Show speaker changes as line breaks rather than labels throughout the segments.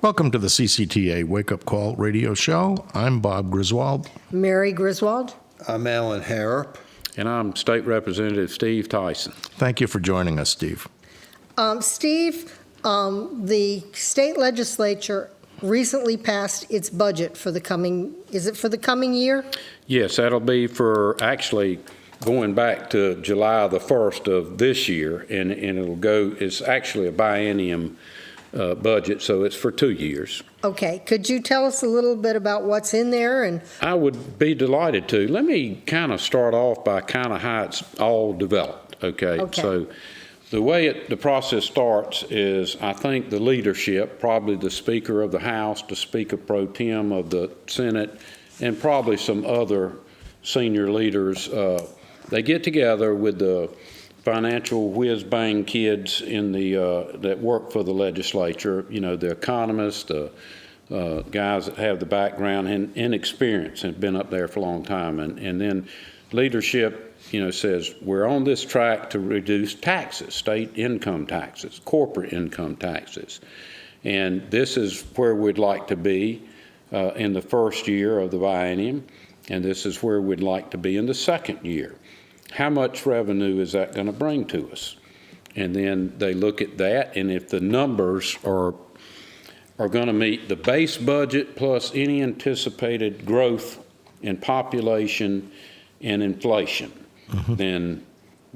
Welcome to the CCTA Wake Up Call radio show. I'm Bob Griswold.
Mary Griswold.
I'm Alan Harrop.
And I'm State Representative Steve Tyson.
Thank you for joining us, Steve.
Steve, the state legislature recently passed its budget for the coming, is it for the coming year?
Yes, that'll be for actually going back to July the 1st of this year, and it'll go, it's actually a biennium budget, so it's for 2 years.
Okay, could you tell us a little bit about what's in there? And
I would be delighted to. Let me kind of start off by kind of how it's all developed, okay? So the way the process starts is, I think the leadership, probably the Speaker of the House, the Speaker pro tem of the Senate, and probably some other senior leaders, they get together with the financial whiz-bang kids in the that work for the legislature, you know, the economists, the guys that have the background and experience and been up there for a long time. And then leadership, you know, says we're on this track to reduce taxes, state income taxes, corporate income taxes. And this is where we'd like to be in the first year of the biennium, and this is where we'd like to be in the second year. How much revenue is that going to bring to us? And then they look at that, and if the numbers are going to meet the base budget plus any anticipated growth in population and inflation, then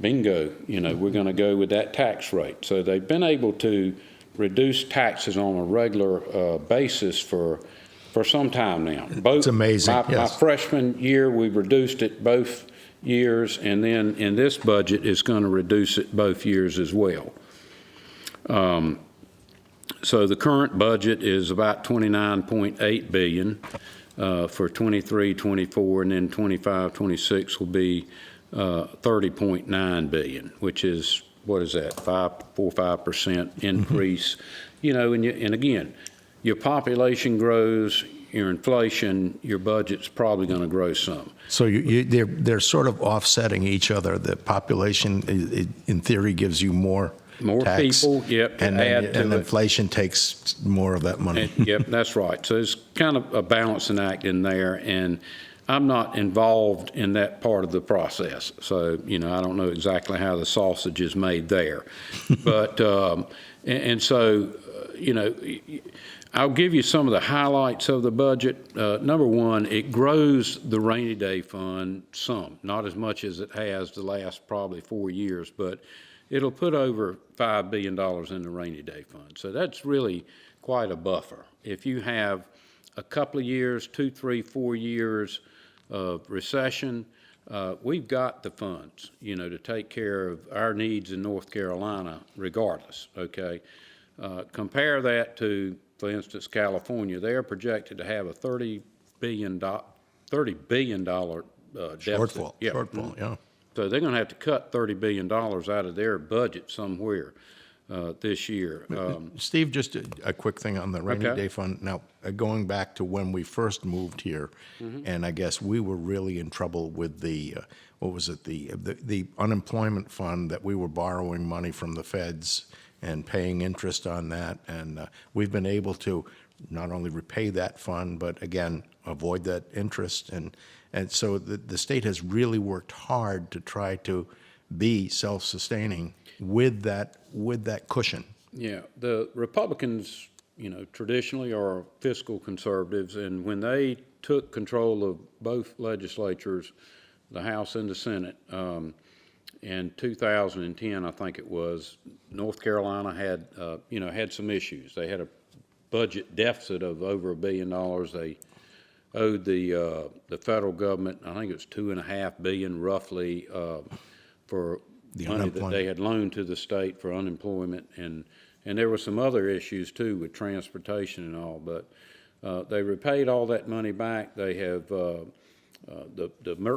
bingo, you know, we're going to go with that tax rate. So they've been able to reduce taxes on a regular basis for some time now.
It's amazing.
My freshman year, we reduced it both years, and then in this budget is going to reduce it both years as well. So the current budget is about $29.8 billion for 23-24, and then 25-26 will be $30.9 billion, which is, what is that, 4-5% increase. You know, and again, your population grows, your inflation, your budget's probably going to grow some.
So they're sort of offsetting each other. The population, in theory, gives you more tax,
people, yep,
and inflation takes more of that money.
Yep, that's right. So it's kind of a balancing act in there, and I'm not involved in that part of the process. So, you know, I don't know exactly how the sausage is made there. But, and so, you know, I'll give you some of the highlights of the budget. Number one, it grows the rainy day fund some, not as much as it has the last probably 4 years, but it'll put over $5 billion in the rainy day fund. So that's really quite a buffer. If you have a couple of years, 2, 3, 4 years of recession, we've got the funds, you know, to take care of our needs in North Carolina regardless, okay? Compare that to, for instance, California. They're projected to have a $30 billion deficit.
Shortfall, yeah.
So they're going to have to cut $30 billion out of their budget somewhere this year.
Steve, just a quick thing on the rainy day fund. Now, going back to when we first moved here, and I guess we were really in trouble with the, the unemployment fund that we were borrowing money from the feds and paying interest on that. And we've been able to not only repay that fund, but again, avoid that interest. And so the state has really worked hard to try to be self-sustaining with that cushion.
Yeah, the Republicans, you know, traditionally are fiscal conservatives, and when they took control of both legislatures, the House and the Senate, in 2010, I think it was, North Carolina had, had some issues. They had a budget deficit of over $1 billion. They owed the federal government, I think it was $2.5 billion roughly, for the money that they had loaned to the state for unemployment, and there were some other issues too with transportation and all. But they repaid all that money back. They have the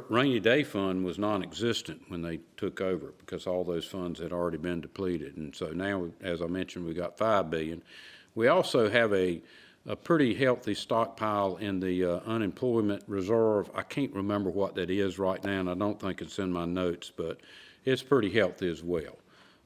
rainy day fund was non-existent when they took over because all those funds had already been depleted, and so now, as I mentioned, we got $5 billion. We also have a pretty healthy stockpile in the unemployment reserve. I can't remember what that is right now, and I don't think it's in my notes, but it's pretty healthy as well.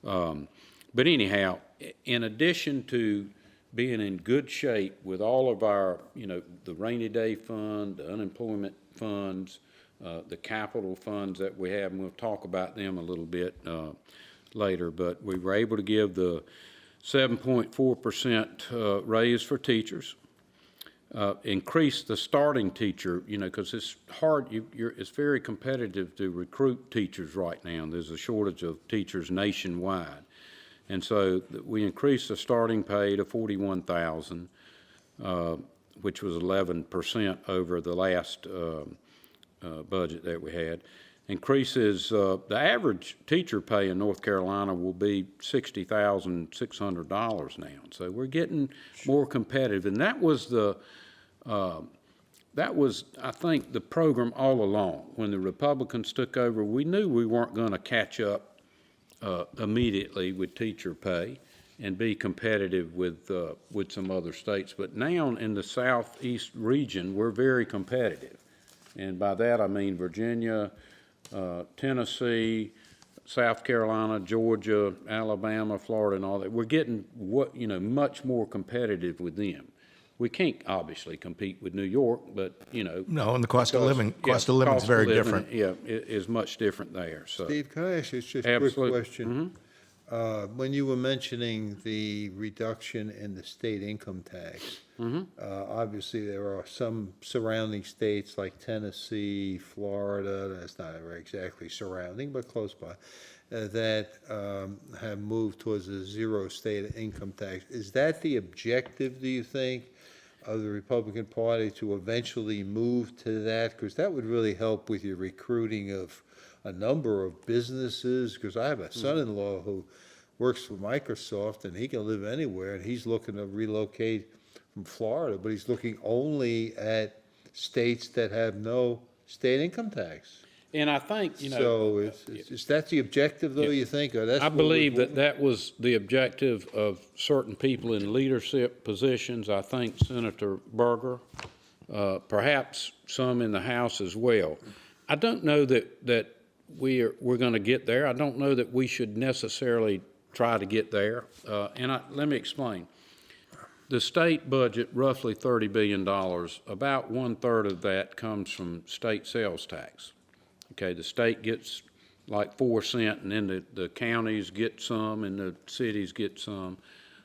But anyhow, in addition to being in good shape with all of our, the rainy day fund, the unemployment funds, the capital funds that we have, and we'll talk about them a little bit later. But we were able to give the 7.4% raise for teachers, increase the starting teacher, because it's hard, it's very competitive to recruit teachers right now. There's a shortage of teachers nationwide. And so we increased the starting pay to $41,000, which was 11% over the last budget that we had. Increases, the average teacher pay in North Carolina will be $60,600 now. So we're getting more competitive. And that was I think, the program all along. When the Republicans took over, we knew we weren't going to catch up immediately with teacher pay and be competitive with some other states. But now in the southeast region, we're very competitive. And by that I mean Virginia, Tennessee, South Carolina, Georgia, Alabama, Florida, and all that. We're getting much more competitive with them. We can't obviously compete with New York, but
No, and the cost of living is very different.
Yeah, it is much different there. So
Steve, can I ask you just a
Absolutely.
quick question? When you were mentioning the reduction in the state income tax, obviously there are some surrounding states like Tennessee, Florida, that's not exactly surrounding, but close by, that have moved towards a zero state income tax. Is that the objective, do you think, of the Republican Party to eventually move to that? Because that would really help with your recruiting of a number of businesses, because I have a son-in-law who works for Microsoft, and he can live anywhere, and he's looking to relocate from Florida, but he's looking only at states that have no state income tax.
And I think,
So is that the objective, though, you think? Or that's
I
what we're
believe
moving?
that was the objective of certain people in leadership positions. I think Senator Berger, perhaps some in the House as well. I don't know that we're going to get there. I don't know that we should necessarily try to get there. Let me explain. The state budget, roughly $30 billion, about 1/3 of that comes from state sales tax. Okay, the state gets like 4 cents, and then the counties get some, and the cities get some.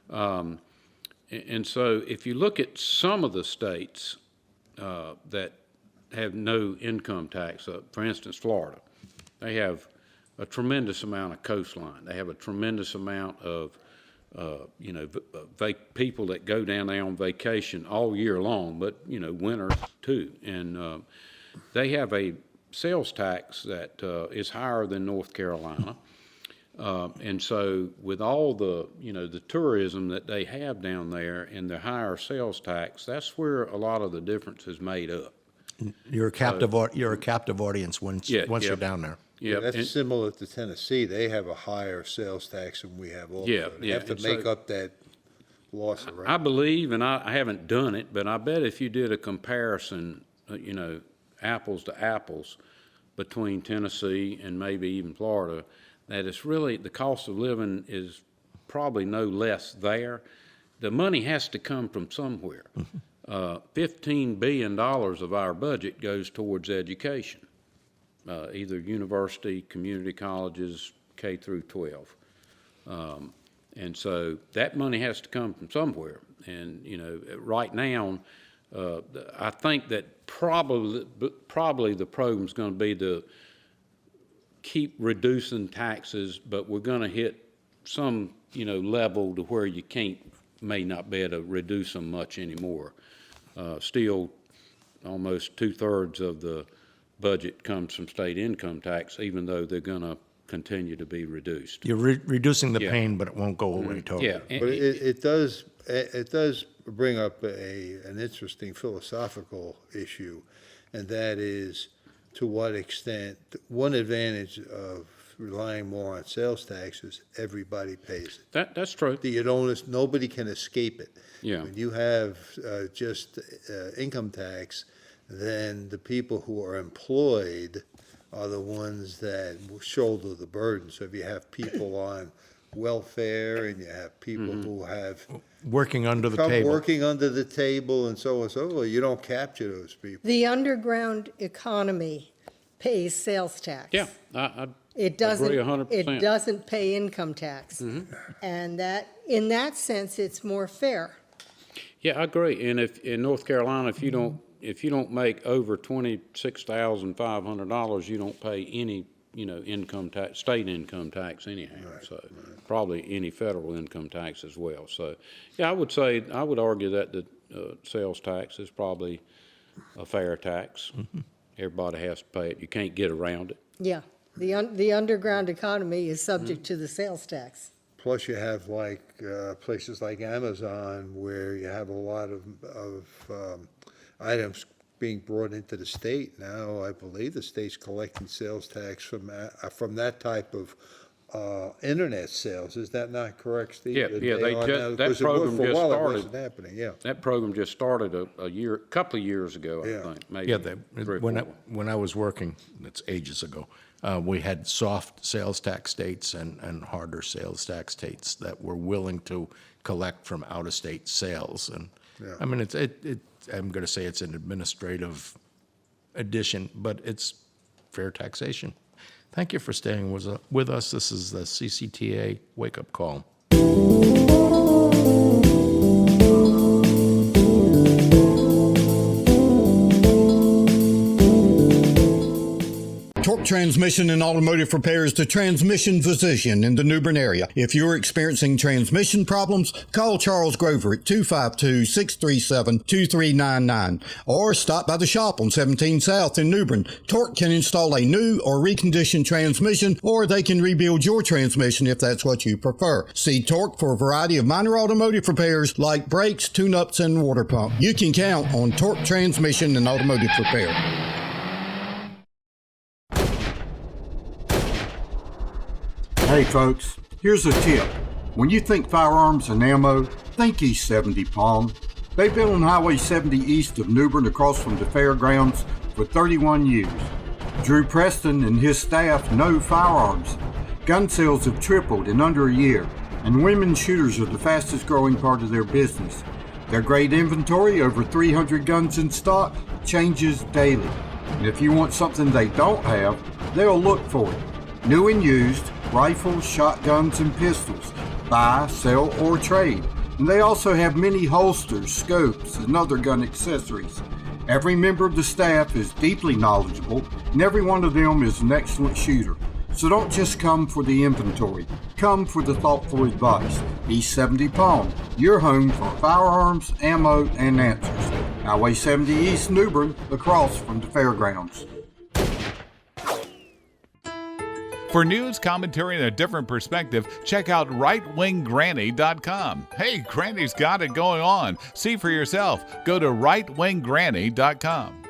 And so if you look at some of the states that have no income tax, for instance, Florida, they have a tremendous amount of coastline. They have a tremendous amount of people that go down there on vacation all year long, but winter too. And they have a sales tax that is higher than North Carolina. And so with all the tourism that they have down there and the higher sales tax, that's where a lot of the difference is made up.
You're a captive audience once you're down there.
Yeah,
That's similar to Tennessee. They have a higher sales tax than we have also.
Yeah,
They
yeah,
have to
and
make
so-
up that loss of
I
revenue.
believe, and I haven't done it, but I bet if you did a comparison, apples to apples between Tennessee and maybe even Florida, that it's really, the cost of living is probably no less there. The money has to come from somewhere. $15 billion of our budget goes towards education, either university, community colleges, K through 12. And so that money has to come from somewhere. And, right now, I think that probably the program's going to be to keep reducing taxes, but we're going to hit some, level to where you may not be able to reduce them much anymore. Still, almost 2/3 of the budget comes from state income tax, even though they're going to continue to be reduced.
You're reducing the
Yeah.
pain, but it won't go away totally.
Yeah.
But it does bring up an interesting philosophical issue, and that is, to what extent, one advantage of relying more on sales taxes, everybody pays it.
That's true.
Nobody can escape it.
Yeah.
When you have just income tax, then the people who are employed are the ones that shoulder the burden. So if you have people on welfare, and you have people who have
Working under the
come
table.
working under the table and so on and so forth. You don't capture those people.
The underground economy pays sales tax.
Yeah, I
It doesn't,
agree 100%.
it doesn't pay income tax. And that, in that sense, it's more fair.
Yeah, I agree. And if in North Carolina, if you don't make over $26,500, you don't pay any, income tax, state income tax anyhow. So probably any federal income tax as well. So yeah, I would argue that the sales tax is probably a fair tax. Everybody has to pay it. You can't get around it.
Yeah, the underground economy is subject to the sales tax.
Plus, you have places like Amazon where you have a lot of items being brought into the state. Now, I believe the state's collecting sales tax from that type of internet sales. Is that not correct, Steve?
Yeah, that program just
It
started.
wasn't happening, yeah.
That program just started a couple of years ago, I
Yeah.
think, maybe.
Yeah,
3 or 4.
when I was working, that's ages ago, we had soft sales tax states and harder sales tax states that were willing to collect from out-of-state sales. And,
Yeah.
I mean, I'm going to say it's an administrative addition, but it's fair taxation. Thank you for staying with us. This is the CCTA Wake-Up Call.
Torque Transmission and Automotive Repair is the transmission physician in the New Bern area. If you're experiencing transmission problems, call Charles Grover at 252-637-2399 or stop by the shop on 17 South in New Bern. Torque can install a new or reconditioned transmission, or they can rebuild your transmission if that's what you prefer. See Torque for a variety of minor automotive repairs like brakes, tune-ups, and water pump. You can count on Torque Transmission and Automotive Repair. Hey folks, here's a tip. When you think firearms and ammo, think East 70 Palm. They've been on Highway 70 east of New Bern across from the fairgrounds for 31 years. Drew Preston and his staff know firearms. Gun sales have tripled in under a year, and women shooters are the fastest growing part of their business. Their great inventory, over 300 guns in stock, changes daily. And if you want something they don't have, they'll look for it. New and used, rifles, shotguns, and pistols. Buy, sell, or trade. And they also have many holsters, scopes, and other gun accessories. Every member of the staff is deeply knowledgeable, and every one of them is an excellent shooter. So don't just come for the inventory. Come for the thoughtful advice. East 70 Palm, your home for firearms, ammo, and answers. Highway 70 East New Bern, across from the fairgrounds.
For news, commentary, and a different perspective, check out rightwinggranny.com. Hey, Granny's got it going on. See for yourself. Go to rightwinggranny.com.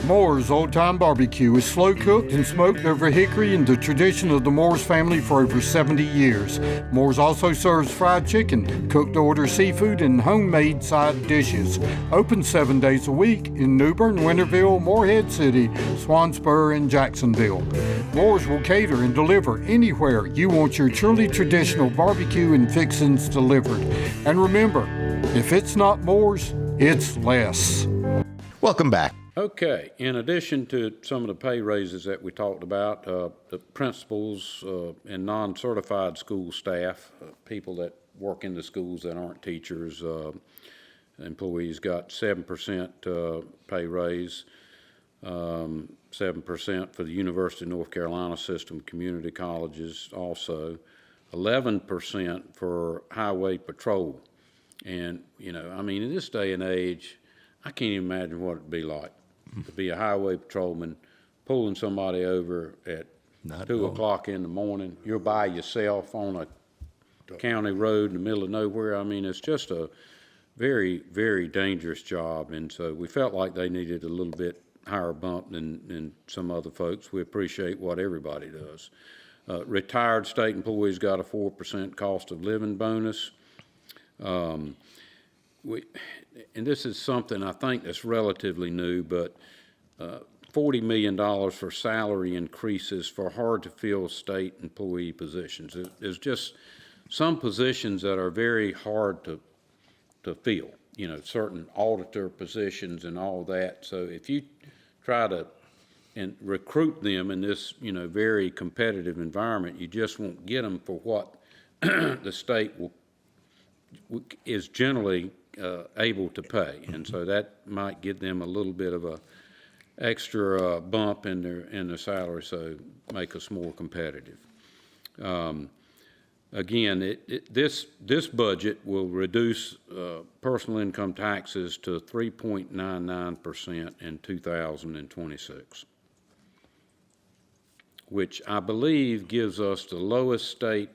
Moore's Old Time Barbecue is slow cooked and smoked over hickory in the tradition of the Moore's family for over 70 years. Moore's also serves fried chicken, cooked to order seafood, and homemade side dishes. Open 7 days a week in New Bern, Winterville, Morehead City, Swansboro, and Jacksonville. Moore's will cater and deliver anywhere you want your truly traditional barbecue and fixings delivered. And remember, if it's not Moore's, it's less.
Welcome back.
Okay, in addition to some of the pay raises that we talked about, the principals and non-certified school staff, people that work in the schools that aren't teachers, employees got 7% pay raise, 7% for the University of North Carolina system, community colleges also, 11% for highway patrol. And, in this day and age, I can't even imagine what it'd be like to be a highway patrolman pulling somebody over at 2 o'clock in the morning. You're by yourself on a county road in the middle of nowhere. It's just a very, very dangerous job. And so we felt like they needed a little bit higher bump than some other folks. We appreciate what everybody does. Retired state employees got a 4% cost of living bonus. And this is something I think that's relatively new, but $40 million for salary increases for hard-to-fill state employee positions. There's just some positions that are very hard to fill, certain auditor positions and all that. So if you try to recruit them in this, very competitive environment, you just won't get them for what the state is generally able to pay. And so that might give them a little bit of a extra bump in their salary, so make us more competitive. Again, this budget will reduce personal income taxes to 3.99% in 2026, which I believe gives us the lowest state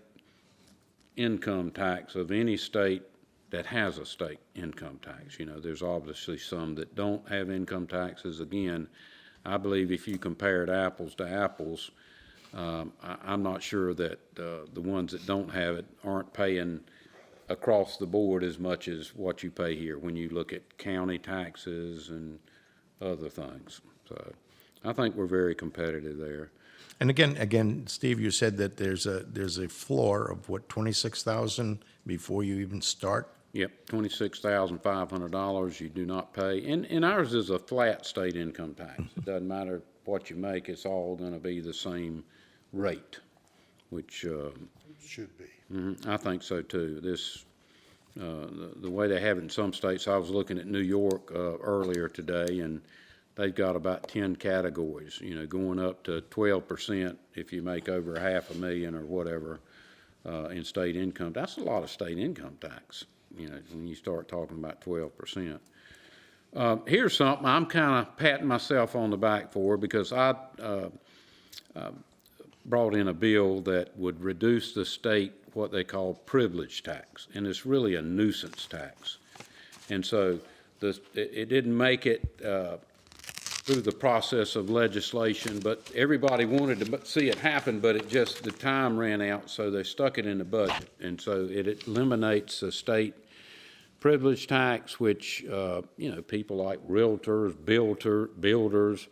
income tax of any state that has a state income tax. There's obviously some that don't have income taxes. Again, I believe if you compared apples to apples, I'm not sure that the ones that don't have it aren't paying across the board as much as what you pay here when you look at county taxes and other things. So I think we're very competitive there.
And again, Steve, you said that there's a floor of what, 26,000 before you even start?
Yep, $26,500 you do not pay. And ours is a flat state income tax. It doesn't matter what you make, it's all going to be the same rate, which
Should be.
I think so too. This the way they have it in some states. I was looking at New York earlier today, and they've got about 10 categories. Going up to 12% if you make over $500,000 or whatever in state income. That's a lot of state income tax. When you start talking about 12%. Here's something I'm kind of patting myself on the back for, because I brought in a bill that would reduce the state what they call privilege tax, and it's really a nuisance tax. And so it didn't make it through the process of legislation, but everybody wanted to see it happen, but the time ran out, so they stuck it in the budget. And so it eliminates the state privilege tax, which, people like realtors, builders,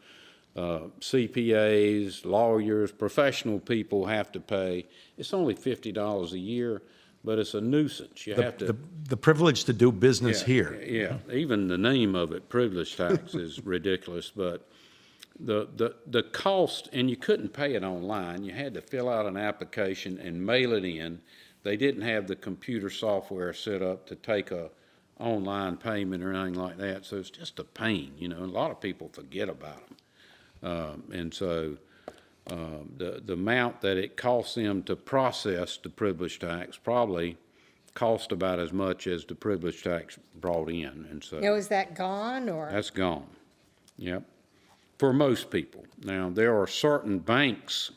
CPAs, lawyers, professional people have to pay. It's only $50 a year, but it's a nuisance. You have to.
The privilege to do business here.
Yeah, even the name of it, privilege tax, is ridiculous. But the cost, and you couldn't pay it online. You had to fill out an application and mail it in. They didn't have the computer software set up to take a online payment or anything like that. So it's just a pain, a lot of people forget about them. And so the amount that it costs them to process the privilege tax probably cost about as much as the privilege tax brought in. And so
Now, is that gone, or?
that's gone. Yep. For most people. Now, there are certain banks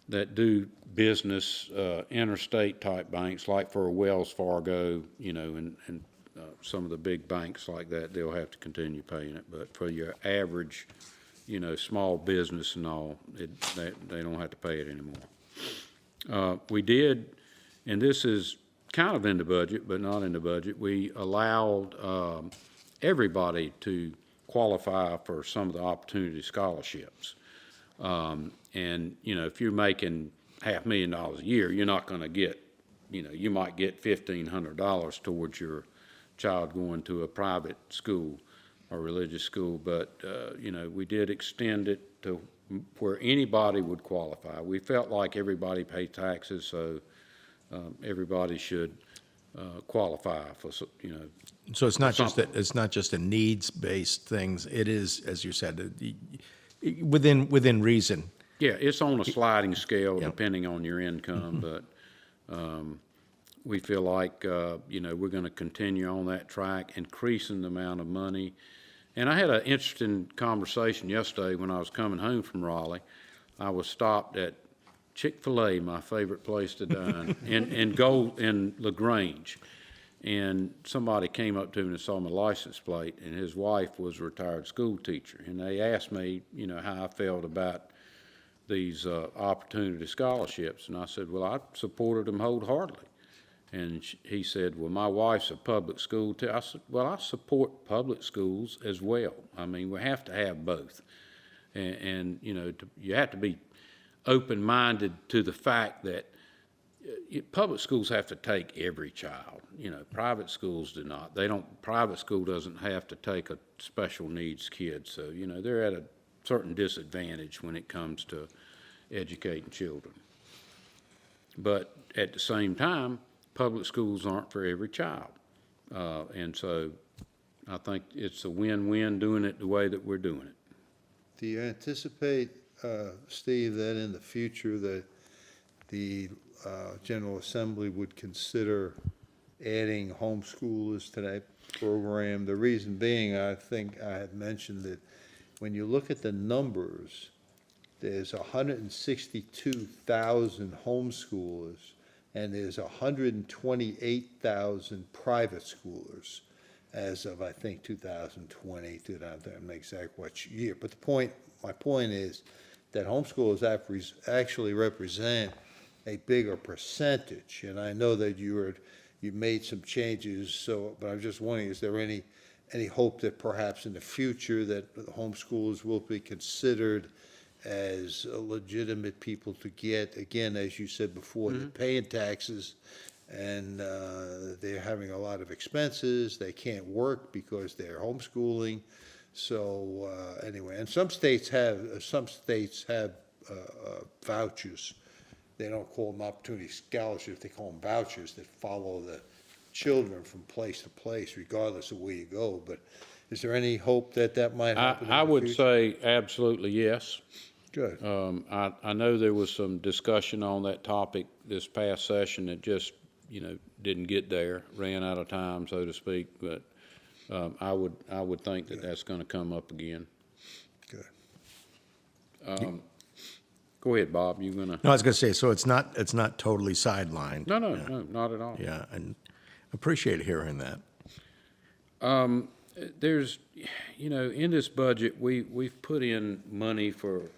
that do business, interstate type banks, like for Wells Fargo, and some of the big banks like that, they'll have to continue paying it. But for your average, small business and all, they don't have to pay it anymore. We did, and this is kind of in the budget, but not in the budget, we allowed everybody to qualify for some of the opportunity scholarships. And, if you're making $500,000 a year, you're not going to get, you might get $1,500 towards your child going to a private school or religious school, but, we did extend it to where anybody would qualify. We felt like everybody pays taxes, so everybody should qualify for,
So it's not just a needs-based things. It is, as you said, within reason.
Yeah, it's on a sliding scale depending on your income, but we feel like, we're going to continue on that track, increasing the amount of money. And I had an interesting conversation yesterday when I was coming home from Raleigh. I was stopped at Chick-fil-A, my favorite place to dine, in LaGrange. And somebody came up to me and saw my license plate, and his wife was a retired school teacher. And they asked me, how I felt about these opportunity scholarships. And I said, well, I supported them wholeheartedly. And he said, well, my wife's a public school teacher. I said, well, I support public schools as well. I mean, we have to have both. And you have to be open-minded to the fact that public schools have to take every child. Private schools do not. Private school doesn't have to take a special needs kid. So, they're at a certain disadvantage when it comes to educating children. But at the same time, public schools aren't for every child. And so I think it's a win-win doing it the way that we're doing it.
Do you anticipate, Steve, that in the future that the General Assembly would consider adding homeschoolers to that program? The reason being, I think I had mentioned that when you look at the numbers, there's 162,000 homeschoolers and there's 128,000 private schoolers as of, I think, 2020, I don't know exactly what year. But my point is that homeschoolers actually represent a bigger percentage. And I know that you made some changes, but I'm just wondering, is there any hope that perhaps in the future that homeschoolers will be considered as legitimate people to get, again, as you said before, they're paying taxes and they're having a lot of expenses, they can't work because they're homeschooling. So anyway, and some states have vouchers. They don't call them opportunity scholarships, they call them vouchers that follow the children from place to place, regardless of where you go. But is there any hope that might happen?
I would say absolutely yes.
Good.
I know there was some discussion on that topic this past session that just, didn't get there, ran out of time, so to speak. But I would think that that's going to come up again.
Good.
Go ahead, Bob. You're gonna.
No, I was going to say, so it's not totally sidelined.
No, not at all.
Yeah, and appreciate hearing that.
There's, in this budget, we've put in money for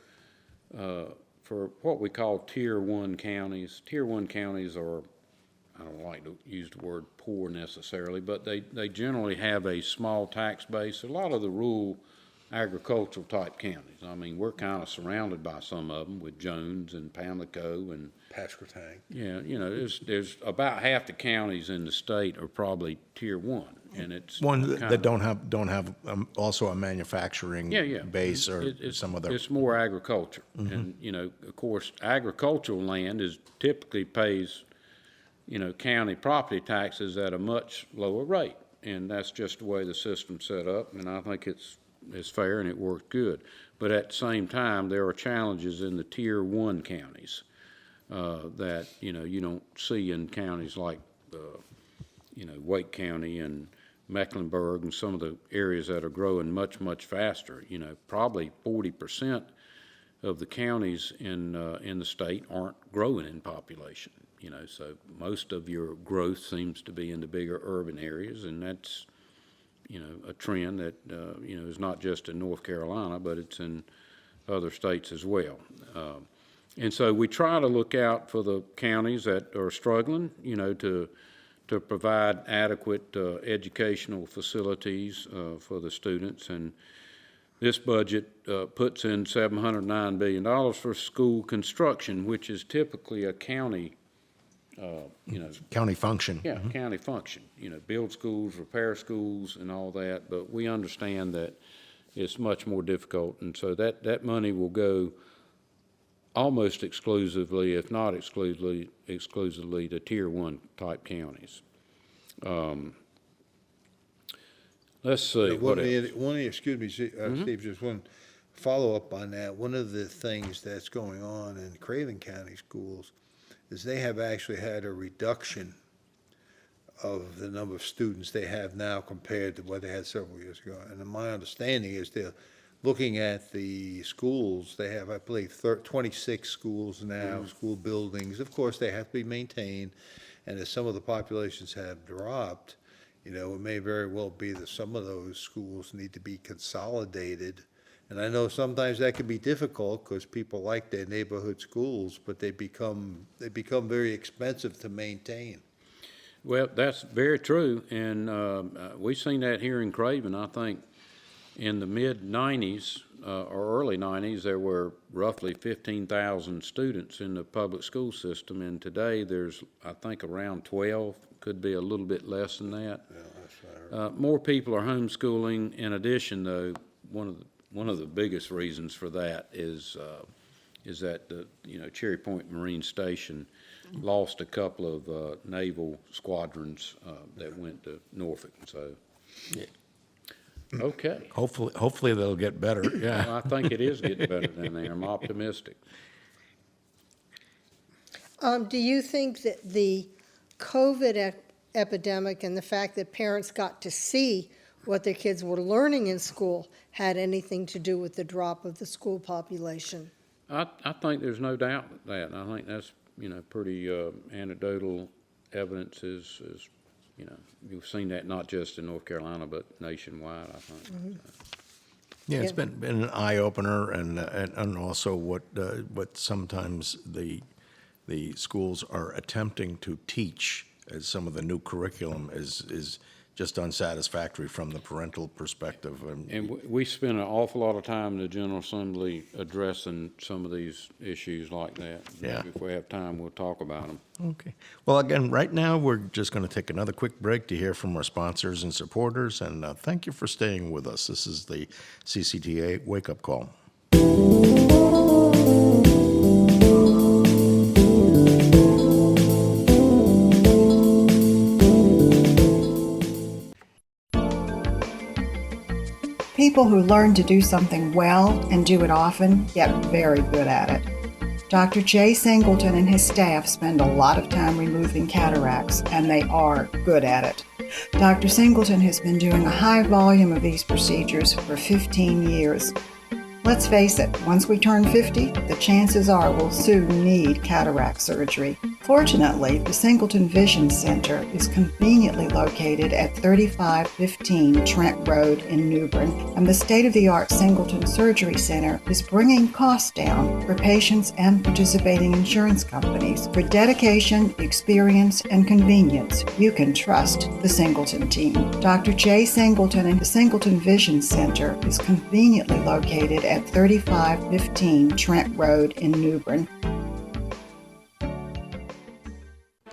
what we call Tier 1 counties. Tier 1 counties are, I don't like to use the word poor necessarily, but they generally have a small tax base. A lot of the rural agricultural type counties. I mean, we're kind of surrounded by some of them with Jones and Pamlico and
Pasquotank.
Yeah, there's about half the counties in the state are probably Tier 1, and it's
One that don't have also a manufacturing base or some other.
It's more agriculture, and of course, agricultural land typically pays, county property taxes at a much lower rate, and that's just the way the system's set up, and I think it's fair and it worked good. But at the same time, there are challenges in the Tier 1 counties that you don't see in counties like Wake County and Mecklenburg and some of the areas that are growing much faster. Probably 40% of the counties in the state aren't growing in population. So most of your growth seems to be in the bigger urban areas, and that's a trend that is not just in North Carolina, but it's in other states as well. And so we try to look out for the counties that are struggling, to provide adequate educational facilities for the students. And this budget puts in $709 billion for school construction, which is typically a county
county function.
Yeah, county function. Build schools, repair schools, and all that. But we understand that it's much more difficult, and so that money will go almost exclusively, if not exclusively, to Tier 1 type counties. Let's see.
Excuse me, Steve, just one follow-up on that. One of the things that's going on in Craven County schools is they have actually had a reduction of the number of students they have now compared to what they had several years ago. And my understanding is they're looking at the schools. They have, I believe, 26 schools now, school buildings. Of course, they have to be maintained. And as some of the populations have dropped, it may very well be that some of those schools need to be consolidated. And I know sometimes that can be difficult because people like their neighborhood schools, but they become very expensive to maintain.
Well, that's very true, and we've seen that here in Craven. I think in the mid-'90s or early '90s, there were roughly 15,000 students in the public school system, and today there's, I think, around 12, could be a little bit less than that.
Yeah, that's what I heard.
More people are homeschooling. In addition, though, one of the biggest reasons for that is that the Cherry Point Marine Station lost a couple of naval squadrons that went to Norfolk. So, okay.
Hopefully they'll get better, yeah.
Well, I think it is getting better down there. I'm optimistic.
Do you think that the COVID epidemic and the fact that parents got to see what their kids were learning in school had anything to do with the drop of the school population?
I think there's no doubt that. I think that's, pretty anecdotal evidence is, you've seen that not just in North Carolina, but nationwide, I think.
Mm-hmm.
Yeah, it's been an eye-opener, and also what sometimes the schools are attempting to teach as some of the new curriculum is just unsatisfactory from the parental perspective.
And we spend an awful lot of time in the General Assembly addressing some of these issues like that.
Yeah.
Maybe if we have time, we'll talk about them.
Okay. Well, again, right now, we're just going to take another quick break to hear from our sponsors and supporters, and thank you for staying with us. This is the CCTA Wake-Up Call.
People who learn to do something well and do it often get very good at it. Dr. Jay Singleton and his staff spend a lot of time removing cataracts, and they are good at it. Dr. Singleton has been doing a high volume of these procedures for 15 years. Let's face it, once we turn 50, the chances are we'll soon need cataract surgery. Fortunately, the Singleton Vision Center is conveniently located at 3515 Trent Road in New Bern, and the state-of-the-art Singleton Surgery Center is bringing costs down for patients and participating insurance companies. For dedication, experience, and convenience, you can trust the Singleton team. Dr. Jay Singleton and the Singleton Vision Center is conveniently located at 3515 Trent Road in New Bern.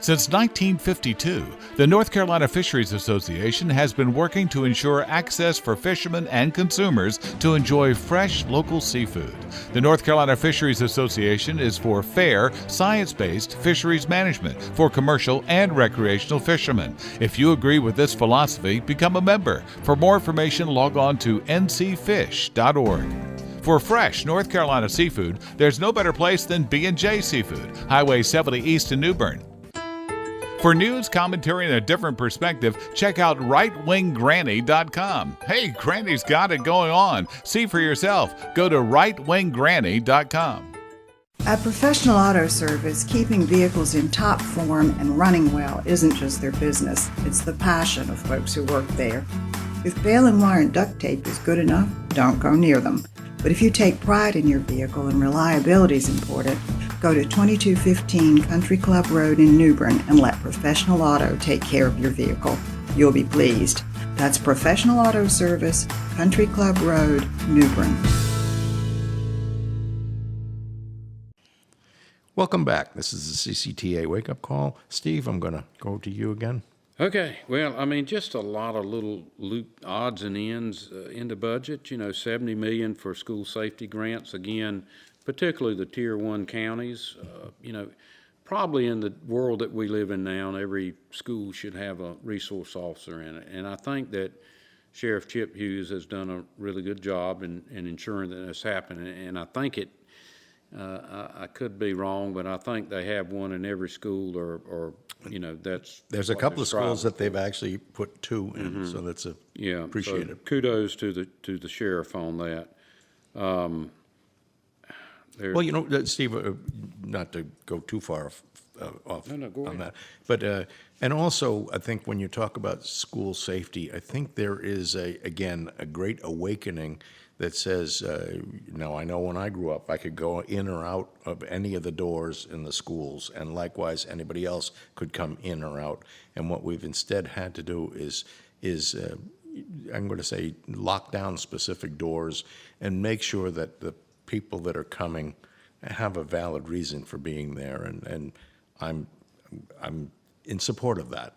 Since 1952, the North Carolina Fisheries Association has been working to ensure access for fishermen and consumers to enjoy fresh local seafood. The North Carolina Fisheries Association is for fair, science-based fisheries management for commercial and recreational fishermen. If you agree with this philosophy, become a member. For more information, log on to ncfish.org. For fresh North Carolina seafood, there's no better place than B&J Seafood, Highway 70 East in New Bern. For news, commentary, and a different perspective, check out rightwinggranny.com. Hey, Granny's got it going on. See for yourself. Go to rightwinggranny.com.
At Professional Auto Service, keeping vehicles in top form and running well isn't just their business, it's the passion of folks who work there. If baling and wire and duct tape is good enough, don't go near them. But if you take pride in your vehicle and reliability is important, go to 2215 Country Club Road in New Bern and let Professional Auto take care of your vehicle. You'll be pleased. That's Professional Auto Service, Country Club Road, New Bern.
Welcome back. This is the CCTA Wake-Up Call. Steve, I'm going to go to you again.
Okay, well, I mean, just a lot of little odds and ends in the budget. $70 million for school safety grants. Again, particularly the Tier 1 counties. Probably in the world that we live in now, every school should have a resource officer in it. And I think that Sheriff Chip Hughes has done a really good job in ensuring that that's happening. And I think I could be wrong, but I think they have one in every school, or that's.
There's a couple of schools that they've actually put two in, so that's appreciated.
So kudos to the sheriff on that.
Well, Steve, not to go too far off
go
on
ahead.
that, but and also I think when you talk about school safety, I think there is a great awakening that says, now I know when I grew up, I could go in or out of any of the doors in the schools, and likewise anybody else could come in or out. And what we've instead had to do is I'm going to say, lock down specific doors and make sure that the people that are coming have a valid reason for being there, and I'm in support of that.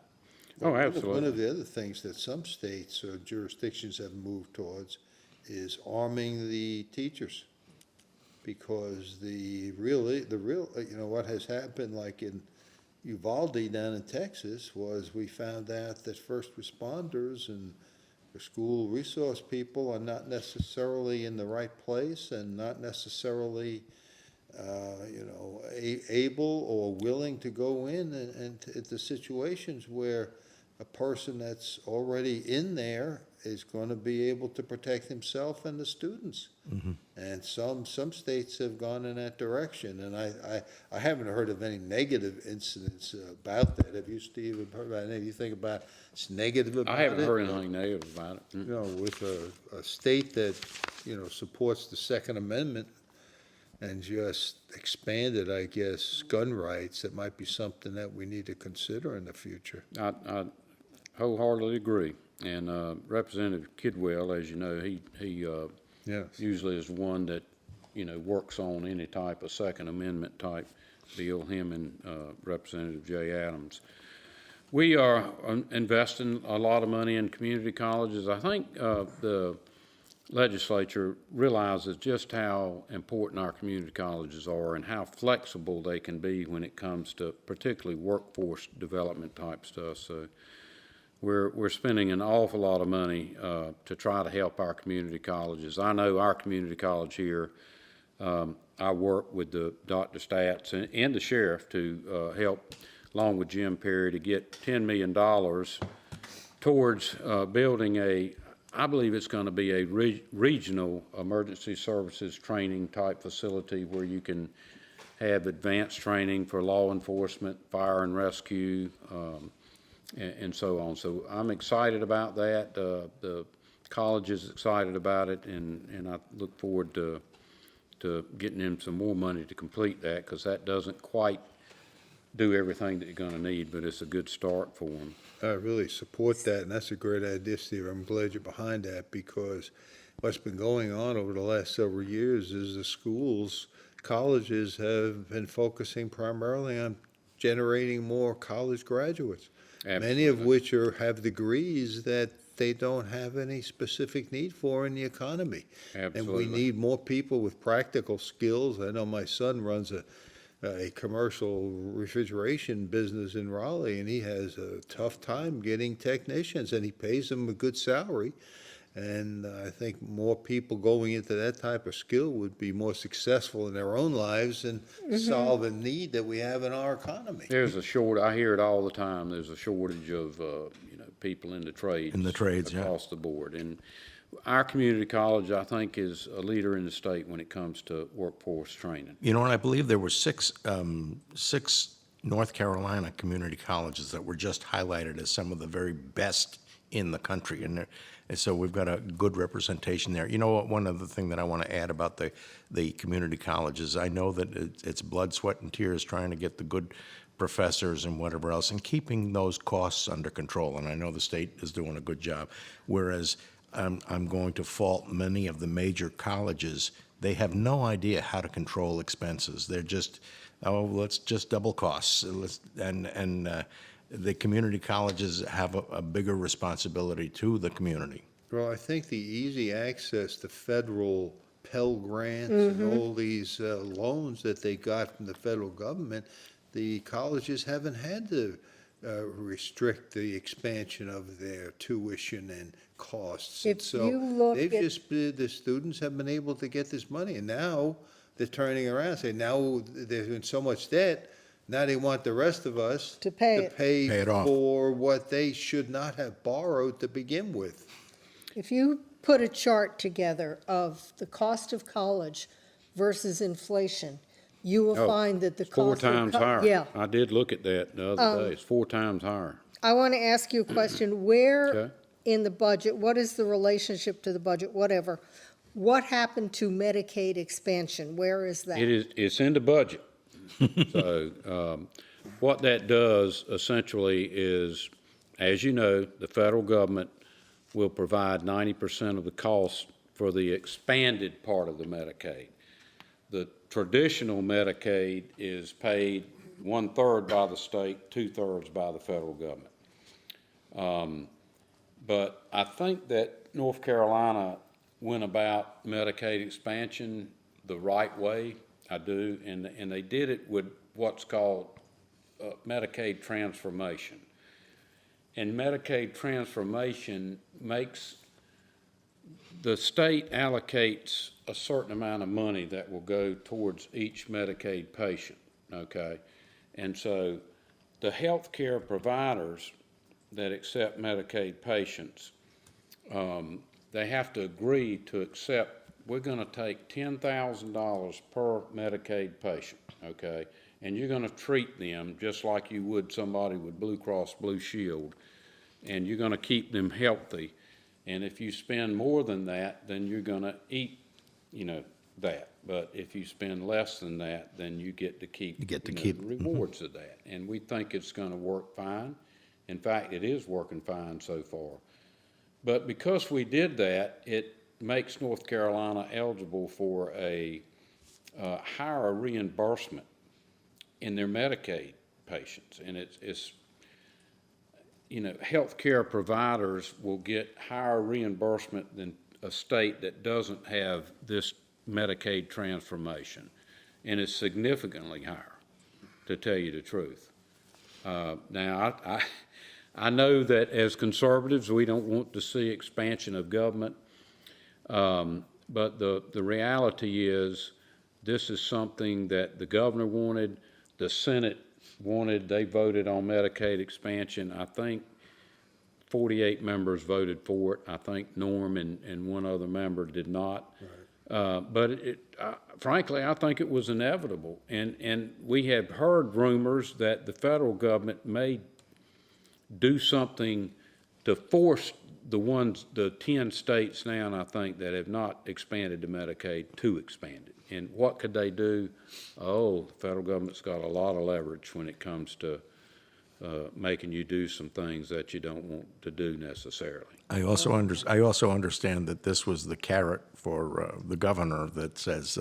Oh,
One
absolutely.
of the other things that some states or jurisdictions have moved towards is arming the teachers. Because the real, what has happened, like in Uvalde down in Texas, was we found out that first responders and the school resource people are not necessarily in the right place and not necessarily, able or willing to go in and into situations where a person that's already in there is going to be able to protect himself and the students. And some states have gone in that direction, and I haven't heard of any negative incidents about that. Have you, Steve, heard about any? You think about it's negative about it?
I haven't heard anything negative about it.
You know, with a state that, supports the Second Amendment and just expanded, I guess, gun rights, it might be something that we need to consider in the future.
I wholeheartedly agree. And Representative Kidwell, as you know, he
Yes.
usually is one that, works on any type of Second Amendment type bill, him and Representative Jay Adams. We are investing a lot of money in community colleges. I think the legislature realizes just how important our community colleges are and how flexible they can be when it comes to particularly workforce development type stuff. So we're spending an awful lot of money to try to help our community colleges. I know our community college here, I work with the Dr. Stats and the sheriff to help, along with Jim Perry, to get $10 million towards building I believe it's going to be a regional emergency services training type facility where you can have advanced training for law enforcement, fire and rescue, and so on. So I'm excited about that. The college is excited about it, and I look forward to getting them some more money to complete that, because that doesn't quite do everything that you're going to need, but it's a good start for them.
I really support that, and that's a great idea, Steve. I'm glad you're behind that, because what's been going on over the last several years is the colleges have been focusing primarily on generating more college graduates.
Absolutely.
Many of which have degrees that they don't have any specific need for in the economy.
Absolutely.
And we need more people with practical skills. I know my son runs a commercial refrigeration business in Raleigh, and he has a tough time getting technicians, and he pays them a good salary. And I think more people going into that type of skill would be more successful in their own lives and solve a need that we have in our economy.
There's I hear it all the time, there's a shortage of, people in the trades.
In the trades, yeah.
Across the board. And our community college, I think, is a leader in the state when it comes to workforce training.
And I believe there were six North Carolina community colleges that were just highlighted as some of the very best in the country, and so we've got a good representation there. One other thing that I want to add about the community colleges, I know that it's blood, sweat, and tears trying to get the good professors and whatever else, and keeping those costs under control, and I know the state is doing a good job, whereas I'm going to fault many of the major colleges. They have no idea how to control expenses. They're just, let's just double costs. The community colleges have a bigger responsibility to the community.
Well, I think the easy access to federal Pell Grants and all these loans that they got from the federal government, the colleges haven't had to restrict the expansion of their tuition and costs. And
If you look at-
the students have been able to get this money, and now they're turning around and saying, now they're in so much debt, now they want the rest of us
To pay it.
Pay it off.
for what they should not have borrowed to begin with.
If you put a chart together of the cost of college versus inflation, you will
Oh,
find that the
It's 4
cost of
times higher.
Yeah.
I did look at that the other day. It's 4 times higher.
I want to ask you a question. Where
Okay.
in the budget, what is the relationship to the budget, whatever? What happened to Medicaid expansion? Where is that?
It's in the budget. So what that does essentially is, as you know, the federal government will provide 90% of the cost for the expanded part of the Medicaid. The traditional Medicaid is paid 1/3 by the state, 2/3 by the federal government. But I think that North Carolina went about Medicaid expansion the right way. I do, and they did it with what's called Medicaid transformation. And Medicaid transformation makes the state allocates a certain amount of money that will go towards each Medicaid patient, okay? And so the healthcare providers that accept Medicaid patients, they have to agree to accept, we're gonna take $10,000 per Medicaid patient, okay? And you're gonna treat them just like you would somebody with Blue Cross Blue Shield, and you're gonna keep them healthy. And if you spend more than that, then you're gonna eat, that. But if you spend less than that, then you get to keep, the rewards of that. And we think it's gonna work fine. In fact, it is working fine so far. But because we did that, it makes North Carolina eligible for a higher reimbursement in their Medicaid patients. And it's healthcare providers will get higher reimbursement than a state that doesn't have this Medicaid transformation, and it's significantly higher, to tell you the truth. Now, I know that as conservatives, we don't want to see expansion of government, but the reality is this is something that the governor wanted, the Senate wanted, they voted on Medicaid expansion. I think 48 members voted for it. I think Norm and one other member did not. Right. But frankly, I think it was inevitable. And we have heard rumors that the federal government may do something to force the 10 states now, I think, that have not expanded to Medicaid to expand it. And what could they do? Oh, the federal government's got a lot of leverage when it comes to making you do some things that you don't want to do necessarily.
I also understand that this was the carrot for the governor that says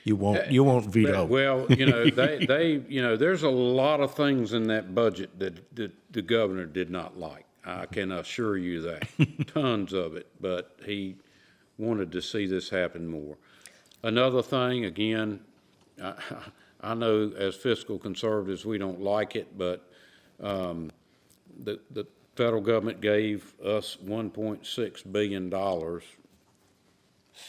you won't veto.
Well, there's a lot of things in that budget that the governor did not like. I can assure you that. Tons of it, but he wanted to see this happen more. Another thing, again, I know as fiscal conservatives we don't like it, but the federal government gave us $1.6 billion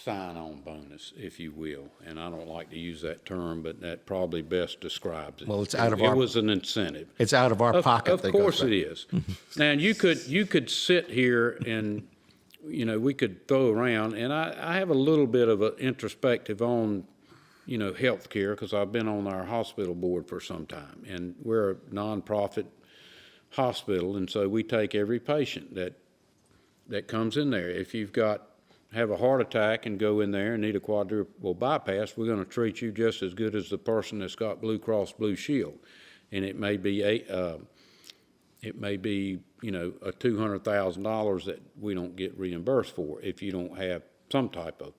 sign-on bonus, if you will, and I don't like to use that term, but that probably best describes it.
Well, it's out of our.
It was an incentive.
It's out of our pocket.
Of course it is. Now you could sit here and we could throw around, and I have a little bit of an introspective on health care because I've been on our hospital board for some time, and we're a nonprofit hospital, and so we take every patient that comes in there. If you've have a heart attack and go in there and need a quadruple bypass, we're going to treat you just as good as the person that's got Blue Cross Blue Shield, and it may be a $200,000 that we don't get reimbursed for if you don't have some type of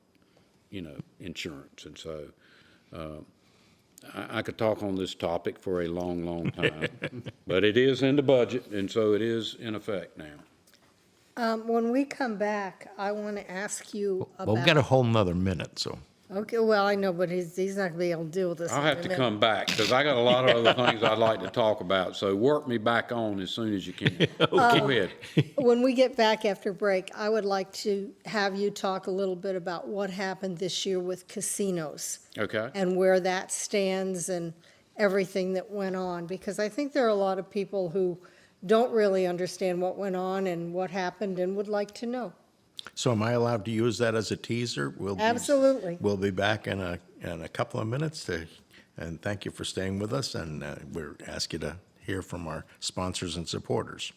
insurance. And so I could talk on this topic for a long, long time, but it is in the budget, and so it is in effect now.
When we come back, I want to ask you about.
Well, we've got a whole nother minute, so.
Okay, well, I know, but he's not going to be able to deal with this.
I'll have to come back because I got a lot of other things I'd like to talk about. So work me back on as soon as you can. Go ahead.
When we get back after break, I would like to have you talk a little bit about what happened this year with casinos.
Okay.
And where that stands and everything that went on, because I think there are a lot of people who don't really understand what went on and what happened and would like to know.
So am I allowed to use that as a teaser?
Absolutely.
We'll be back in a couple of minutes and thank you for staying with us, and we'll ask you to hear from our sponsors and supporters.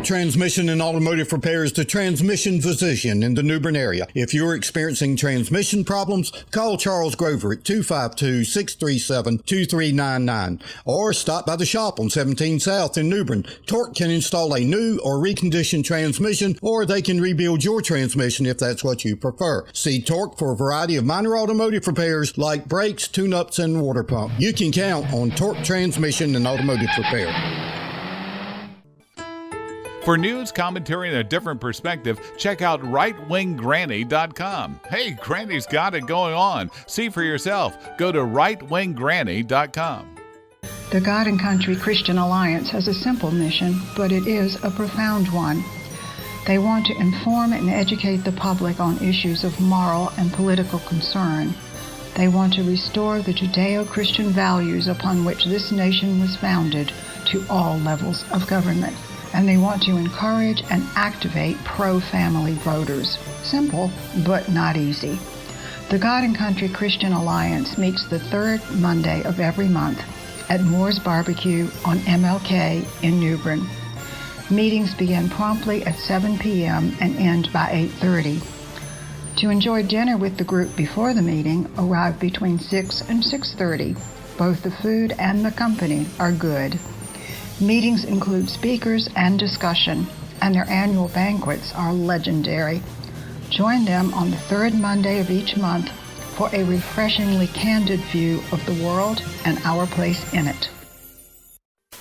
Torque Transmission and Automotive Repair is the transmission physician in the New Bern area. If you're experiencing transmission problems, call Charles Grover at 252-637-2399 or stop by the shop on 17 South in New Bern. Torque can install a new or reconditioned transmission, or they can rebuild your transmission if that's what you prefer. See Torque for a variety of minor automotive repairs like brakes, tune-ups, and water pump. You can count on Torque Transmission and Automotive Repair.
For news, commentary, and a different perspective, check out rightwinggranny.com. Hey, Granny's got it going on. See for yourself. Go to rightwinggranny.com.
The God and Country Christian Alliance has a simple mission, but it is a profound one. They want to inform and educate the public on issues of moral and political concern. They want to restore the Judeo-Christian values upon which this nation was founded to all levels of government. And they want to encourage and activate pro-family voters. Simple, but not easy. The God and Country Christian Alliance meets the third Monday of every month at Moore's Barbecue on MLK in New Bern. Meetings begin promptly at 7 p.m. and end by 8:30. To enjoy dinner with the group before the meeting, arrive between 6 and 6:30. Both the food and the company are good. Meetings include speakers and discussion, and their annual banquets are legendary. Join them on the third Monday of each month for a refreshingly candid view of the world and our place in it.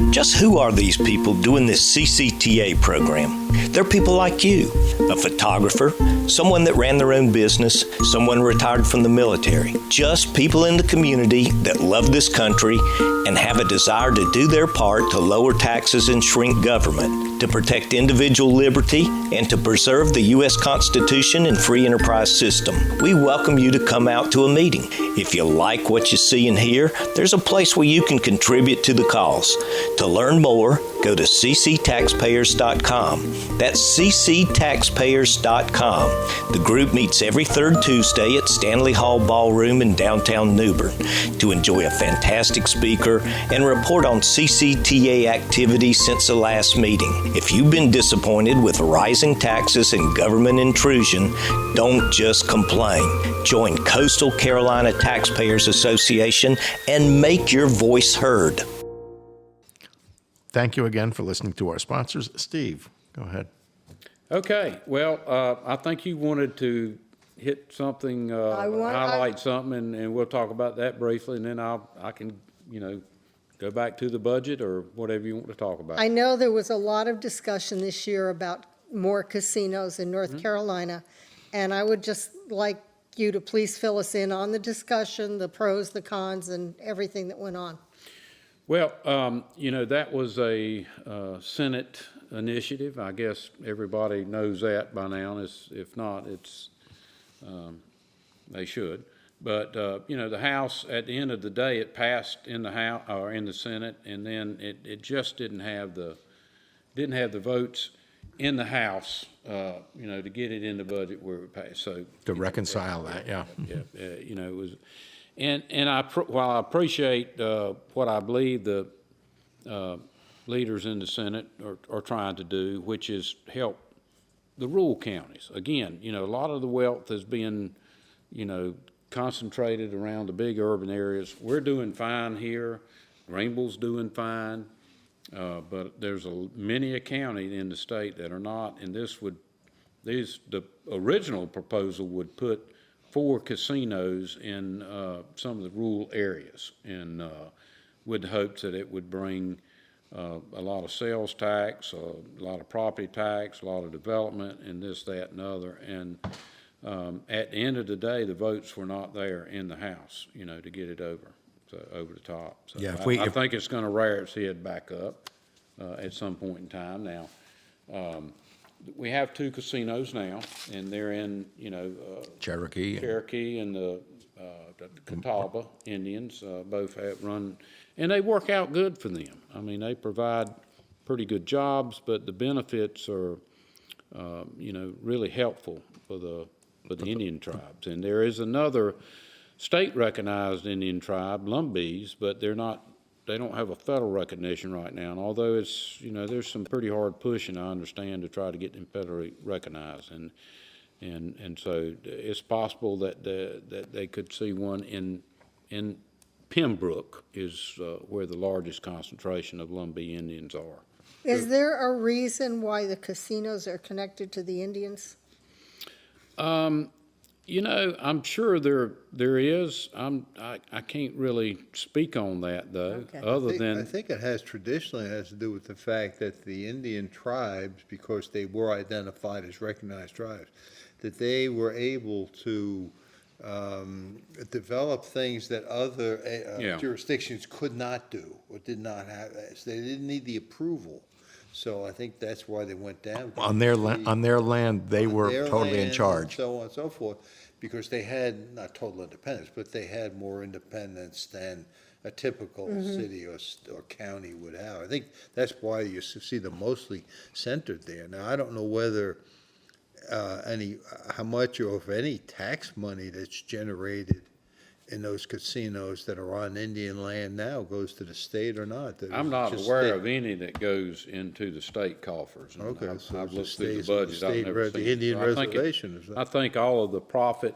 Just who are these people doing this CCTA program? They're people like you, a photographer, someone that ran their own business, someone retired from the military. Just people in the community that love this country and have a desire to do their part to lower taxes and shrink government, to protect individual liberty, and to preserve the U.S. Constitution and free enterprise system. We welcome you to come out to a meeting. If you like what you see and hear, there's a place where you can contribute to the cause. To learn more, go to cctaxpayers.com. That's cctaxpayers.com. The group meets every third Tuesday at Stanley Hall Ballroom in downtown New Bern to enjoy a fantastic speaker and report on CCTA activities since the last meeting. If you've been disappointed with rising taxes and government intrusion, don't just complain. Join Coastal Carolina Taxpayers Association and make your voice heard.
Thank you again for listening to our sponsors. Steve, go ahead.
Okay, well, I think you wanted to hit something, highlight something, and we'll talk about that briefly, and then I can, go back to the budget or whatever you want to talk about.
I know there was a lot of discussion this year about more casinos in North Carolina, and I would just like you to please fill us in on the discussion, the pros, the cons, and everything that went on.
Well, that was a Senate initiative. I guess everybody knows that by now. If not, they should. But the House, at the end of the day, it passed in the House or in the Senate, and then it just didn't have the votes in the House, to get it in the budget where it passed. So
To reconcile that, yeah.
it was. And while I appreciate what I believe the leaders in the Senate are trying to do, which is help the rural counties. Again, a lot of the wealth is being, concentrated around the big urban areas. We're doing fine here. Greenville's doing fine. But there's many a county in the state that are not, and the original proposal would put 4 casinos in some of the rural areas, and with the hopes that it would bring a lot of sales tax, a lot of property tax, a lot of development, and this, that, and other. And at the end of the day, the votes were not there in the House, to get it over the top. So
Yeah,
I think it's going to rear its head back up at some point in time. Now, we have 2 casinos now, and they're in,
Cherokee.
And the Catawba Indians both have run, and they work out good for them. I mean, they provide pretty good jobs, but the benefits are, really helpful for the Indian tribes. And there is another state-recognized Indian tribe, Lumbees, but they're not they don't have a federal recognition right now. And although it's, there's some pretty hard pushing, I understand, to try to get them federally recognized. And so it's possible that they could see one in Pembroke is where the largest concentration of Lumbee Indians are.
Is there a reason why the casinos are connected to the Indians?
I'm sure there is. I can't really speak on that though.
Okay.
I think it has traditionally has to do with the fact that the Indian tribes, because they were identified as recognized tribes, that they were able to develop things that other jurisdictions could not do or did not have. So they didn't need the approval. So I think that's why they went down.
On their land, they were
Their
totally in
land
charge.
and so on and so forth, because they had, not total independence, but they had more independence than a typical city or county would have. I think that's why you see them mostly centered there. Now, I don't know whether how much or if any tax money that's generated in those casinos that are on Indian land now goes to the state or not.
I'm not aware of any that goes into the state coffers. And
Okay,
I've
so it
looked
just
through the
stays with
budget. I've never seen
the Indian
it. So
reservation. Is that-
I think all of the profit.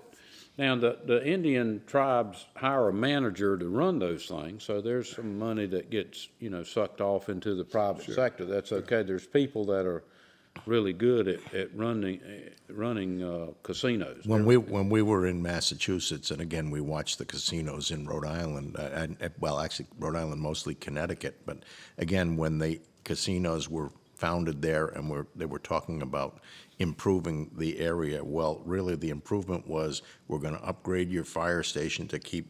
Now, the Indian tribes hire a manager to run those things, so there's some money that gets, sucked off into the private sector. That's okay. There's people that are really good at running casinos.
When we were in Massachusetts, and again, we watched the casinos in Rhode Island, well, actually, Rhode Island, mostly Connecticut, but again, when the casinos were founded there and they were talking about improving the area, well, really, the improvement was, we're going to upgrade your fire station to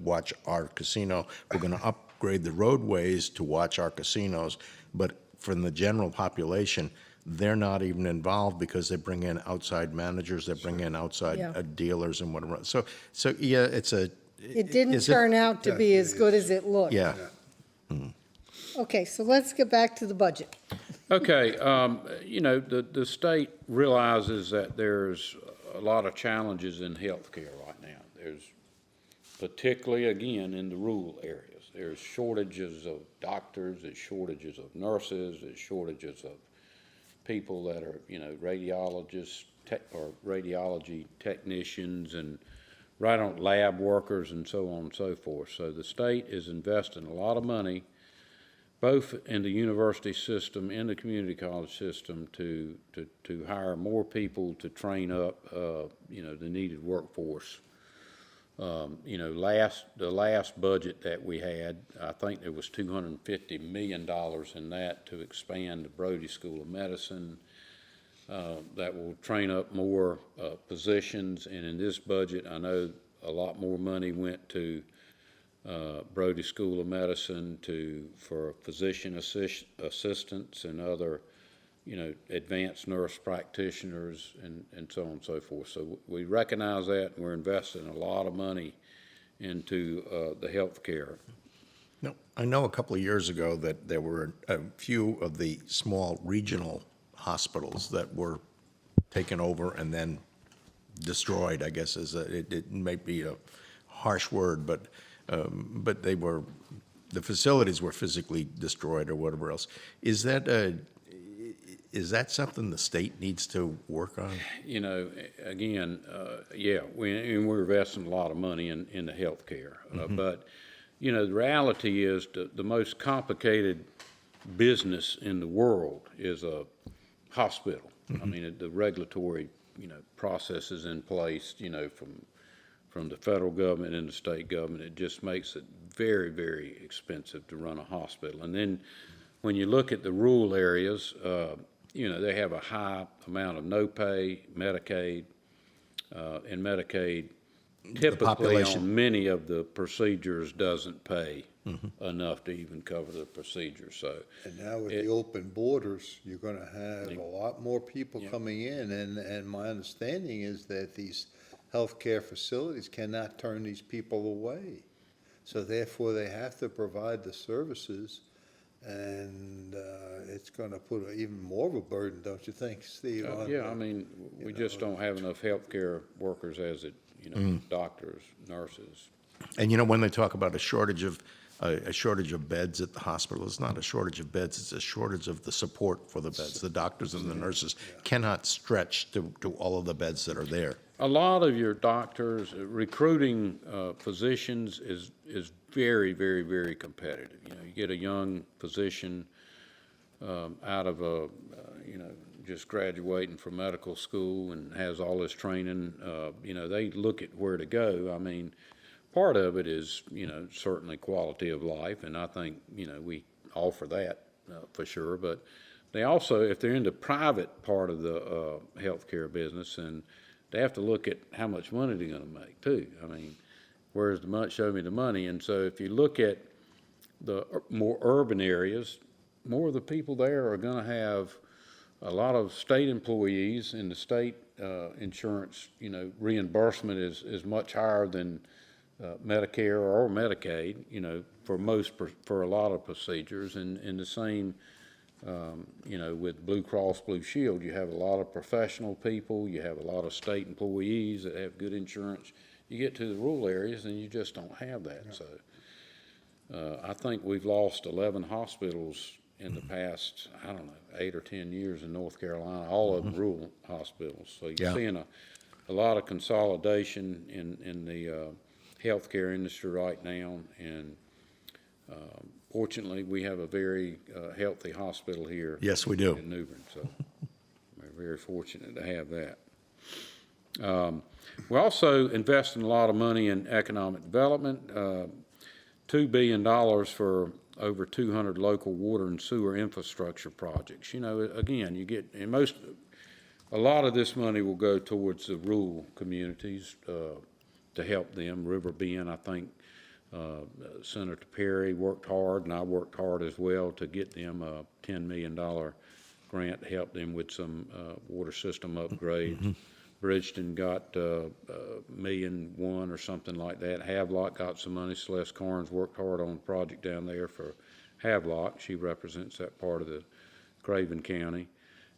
watch our casino. We're going to upgrade the roadways to watch our casinos, but from the general population, they're not even involved because they bring in outside managers, they bring in outside dealers and whatever. So yeah,
It didn't turn out to be as good as it looked.
Yeah.
Okay, so let's get back to the budget.
Okay, the state realizes that there's a lot of challenges in healthcare right now. There's particularly, again, in the rural areas. There's shortages of doctors, there's shortages of nurses, there's shortages of people that are, radiologists or radiology technicians and right on lab workers and so on and so forth. So the state is investing a lot of money, both in the university system and the community college system, to hire more people to train up, the needed workforce. The last budget that we had, I think there was $250 million in that to expand the Brody School of Medicine. That will train up more positions, and in this budget, I know a lot more money went to Brody School of Medicine for physician assistants and other, advanced nurse practitioners and so on and so forth. So we recognize that, and we're investing a lot of money into the health care.
No, I know a couple of years ago that there were a few of the small regional hospitals that were taken over and then destroyed, I guess it might be a harsh word, but the facilities were physically destroyed or whatever else. Is that something the state needs to work on?
Again, we're investing a lot of money in the health care. But, the reality is the most complicated business in the world is a hospital. I mean, the regulatory, processes in place, from the federal government and the state government, it just makes it very, very expensive to run a hospital. And then when you look at the rural areas, they have a high amount of no-pay, Medicaid, and Medicaid typically on many of the procedures doesn't pay enough to even cover the procedure. So,
and now with the open borders, you're going to have a lot more people coming in, and my understanding is that these healthcare facilities cannot turn these people away. So therefore, they have to provide the services, and it's going to put even more of a burden, don't you think, Steve?
We just don't have enough healthcare workers as it, doctors, nurses.
And when they talk about a shortage of a shortage of beds at the hospital. It's not a shortage of beds, it's a shortage of the support for the beds. The doctors and the nurses cannot stretch to all of the beds that are there.
A lot of your doctors, recruiting physicians is very, very, very competitive. You know, you get a young physician out of just graduating from medical school and has all this training, they look at where to go. I mean, part of it is, certainly quality of life, and I think, we offer that for sure. But they also, if they're in the private part of the healthcare business, and they have to look at how much money they're going to make too. I mean, where's the money? Show me the money. And so if you look at the more urban areas, more of the people there are going to have a lot of state employees, and the state insurance, reimbursement is much higher than Medicare or Medicaid, for a lot of procedures, and the same, with Blue Cross Blue Shield, you have a lot of professional people, you have a lot of state employees that have good insurance. You get to the rural areas and you just don't have that. Yeah. So I think we've lost 11 hospitals in the past, 8 or 10 years in North Carolina, all of them rural hospitals. So you're seeing a lot of consolidation in the healthcare industry right now, and fortunately, we have a very healthy hospital here.
Yes, we do.
In New Bern, so we're very fortunate to have that. We're also investing a lot of money in economic development, $2 billion for over 200 local water and sewer infrastructure projects. Again, you get, and a lot of this money will go towards the rural communities to help them. River Bend, I think, Senator Perry worked hard, and I worked hard as well to get them a $10 million grant to help them with some water system upgrades. Mm-hmm. Bridgeton got $1.1 million or something like that. Havelock got some money. Celeste Carnes worked hard on a project down there for Havelock. She represents that part of the Craven County.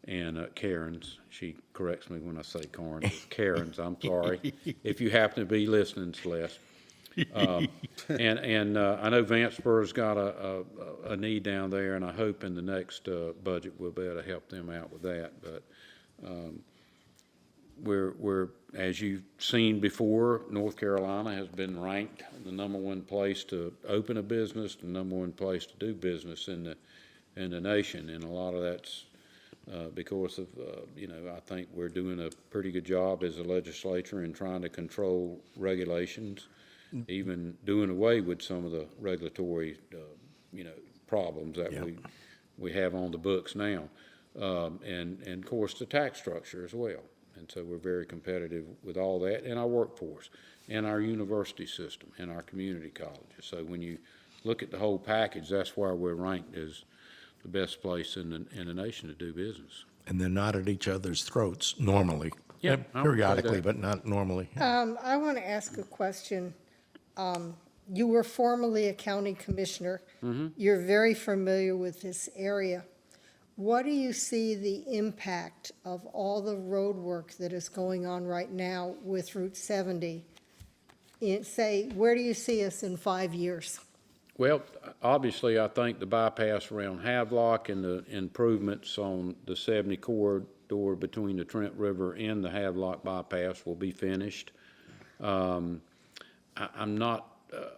And Cairns, she corrects me when I say Carnes. It's Cairns, I'm sorry. If you happen to be listening, Celeste. And I know Vanceburg's got a need down there, and I hope in the next budget we'll be able to help them out with that. But we're, as you've seen before, North Carolina has been ranked the #1 place to open a business, the #1 place to do business in the nation, and a lot of that's because of, I think we're doing a pretty good job as a legislature in trying to control regulations, even doing away with some of the regulatory, problems that we have on the books now, and of course the tax structure as well. And so we're very competitive with all that, and our workforce, and our university system, and our community colleges. So when you look at the whole package, that's why we're ranked as the best place in the nation to do business.
And they're not at each other's throats normally.
Yeah,
periodically, but not normally.
I want to ask a question. You were formerly a county commissioner. Mm-hmm. You're very familiar with this area. What do you see the impact of all the road work that is going on right now with Route 70? Where do you see us in 5 years?
Well, obviously, I think the bypass around Havelock and the improvements on the 70 corridor between the Trent River and the Havelock bypass will be finished. I'm not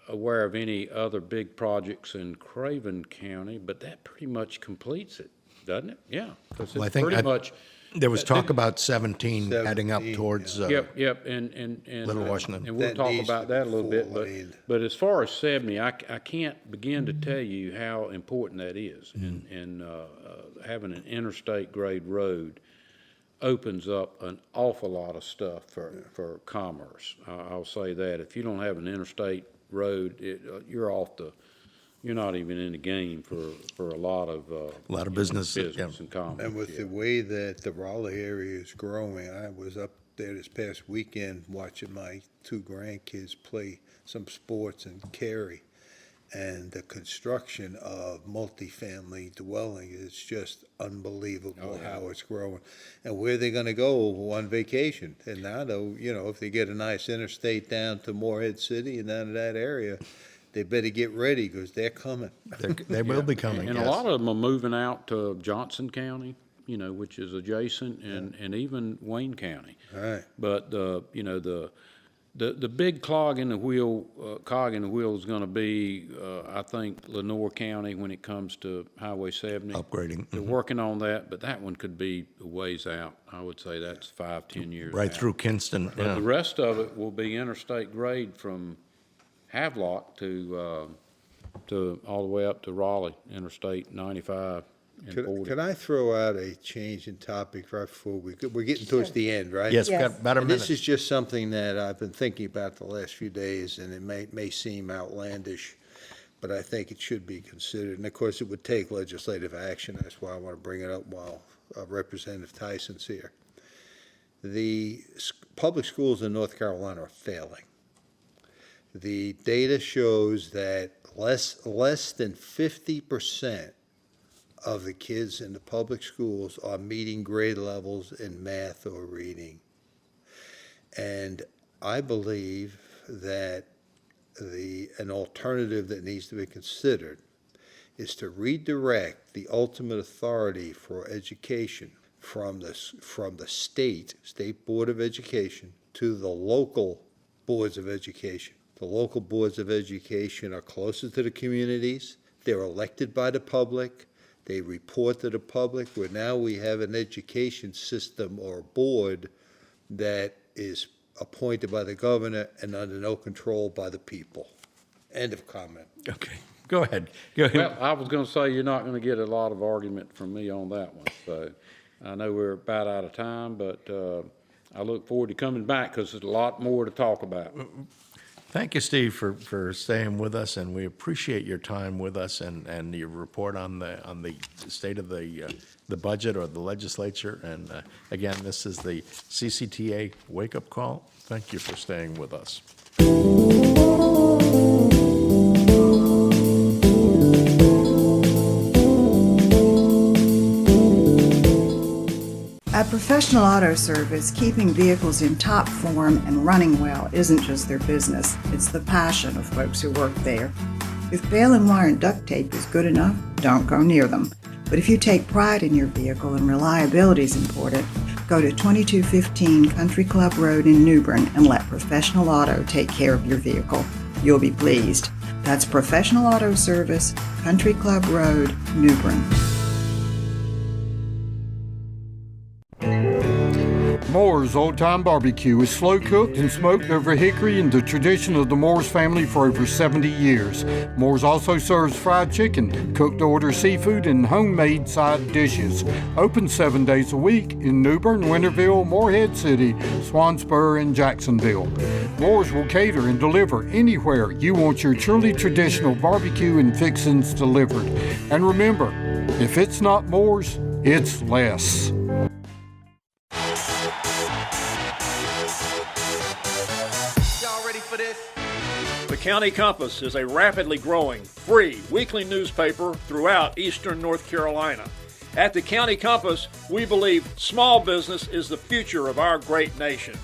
aware of any other big projects in Craven County, but that pretty much completes it, doesn't it? Yeah, because it's pretty much.
There was talk about 17 heading up towards
Yep, and
Little Washington.
And we'll talk about that a little bit. But as far as 70, I can't begin to tell you how important that is. Mm-hmm. And having an interstate grade road opens up an awful lot of stuff for commerce. I'll say that. If you don't have an interstate road, you're not even in the game for a lot of
business
and commerce.
And with the way that the Raleigh area is growing, I was up there this past weekend watching my 2 grandkids play some sports in Cary, and the construction of multifamily dwelling is just unbelievable how it's growing. And where they're going to go on vacation. And now, though, if they get a nice interstate down to Morehead City and down to that area, they better get ready because they're coming.
They will be coming,
And
yes.
a lot of them are moving out to Johnson County, which is adjacent, and even Wayne County.
All right.
But the big cog in the wheel is going to be, I think, Lenoir County when it comes to Highway 70.
Upgrading.
They're working on that, but that one could be a ways out. I would say that's 5-10 years
Right
out.
through Kinston,
But
yeah.
the rest of it will be interstate grade from Havelock to all the way up to Raleigh, Interstate 95 and 40.
Could I throw out a change in topic right before we're getting towards the end, right?
Yes, we've got
Yes.
about a
And
minute.
this is just something that I've been thinking about the last few days, and it may seem outlandish, but I think it should be considered. And of course, it would take legislative action. That's why I want to bring it up while Representative Tyson's here. The public schools in North Carolina are failing. The data shows that less than 50% of the kids in the public schools are meeting grade levels in math or reading. And I believe that an alternative that needs to be considered is to redirect the ultimate authority for education from the state Board of Education to the local boards of education. The local boards of education are closer to the communities. They're elected by the public. They report to the public, where now we have an education system or board that is appointed by the governor and under no control by the people. End of comment.
Okay, go ahead. Go ahead.
Well, I was going to say you're not going to get a lot of argument from me on that one. So I know we're about out of time, but I look forward to coming back because there's a lot more to talk about.
Thank you, Steve, for staying with us, and we appreciate your time with us and your report on the state of the budget or the legislature. And again, this is the CCTA wake-up call. Thank you for staying with us.
At Professional Auto Service, keeping vehicles in top form and running well isn't just their business, it's the passion of folks who work there. If baling and wire and duct tape is good enough, don't go near them. But if you take pride in your vehicle and reliability is important, go to 2215 Country Club Road in New Bern and let Professional Auto take care of your vehicle. You'll be pleased. That's Professional Auto Service, Country Club Road, New Bern.
Moore's Old Time Barbecue is slow cooked and smoked over hickory in the tradition of the Moore's family for over 70 years. Moore's also serves fried chicken, cooked to order seafood, and homemade side dishes. Open 7 days a week in New Bern, Winterville, Morehead City, Swansboro, and Jacksonville. Moore's will cater and deliver anywhere you want your truly traditional barbecue and fixings delivered. And remember, if it's not Moore's, it's less.
The County Compass is a rapidly growing, free weekly newspaper throughout eastern North Carolina. At the County Compass, we believe small business is the future of our great nation.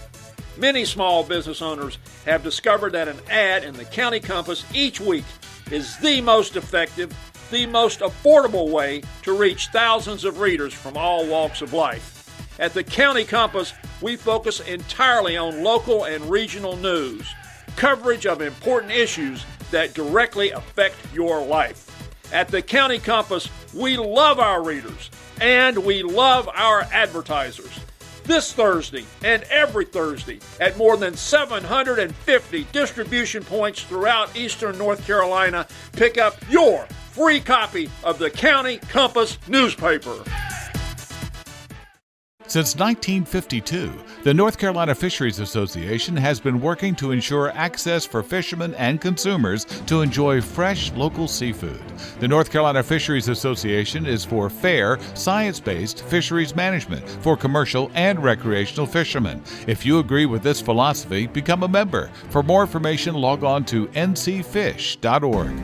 Many small business owners have discovered that an ad in the County Compass each week is the most effective, the most affordable way to reach thousands of readers from all walks of life. At the County Compass, we focus entirely on local and regional news, coverage of important issues that directly affect your life. At the County Compass, we love our readers and we love our advertisers. This Thursday and every Thursday at more than 750 distribution points throughout eastern North Carolina, pick up your free copy of the County Compass newspaper.
Since 1952, the North Carolina Fisheries Association has been working to ensure access for fishermen and consumers to enjoy fresh local seafood. The North Carolina Fisheries Association is for fair, science-based fisheries management for commercial and recreational fishermen. If you agree with this philosophy, become a member. For more information, log on to ncfish.org.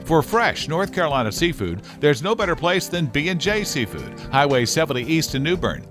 For fresh North Carolina seafood, there's no better place than B&J Seafood, Highway 70 East in New Bern.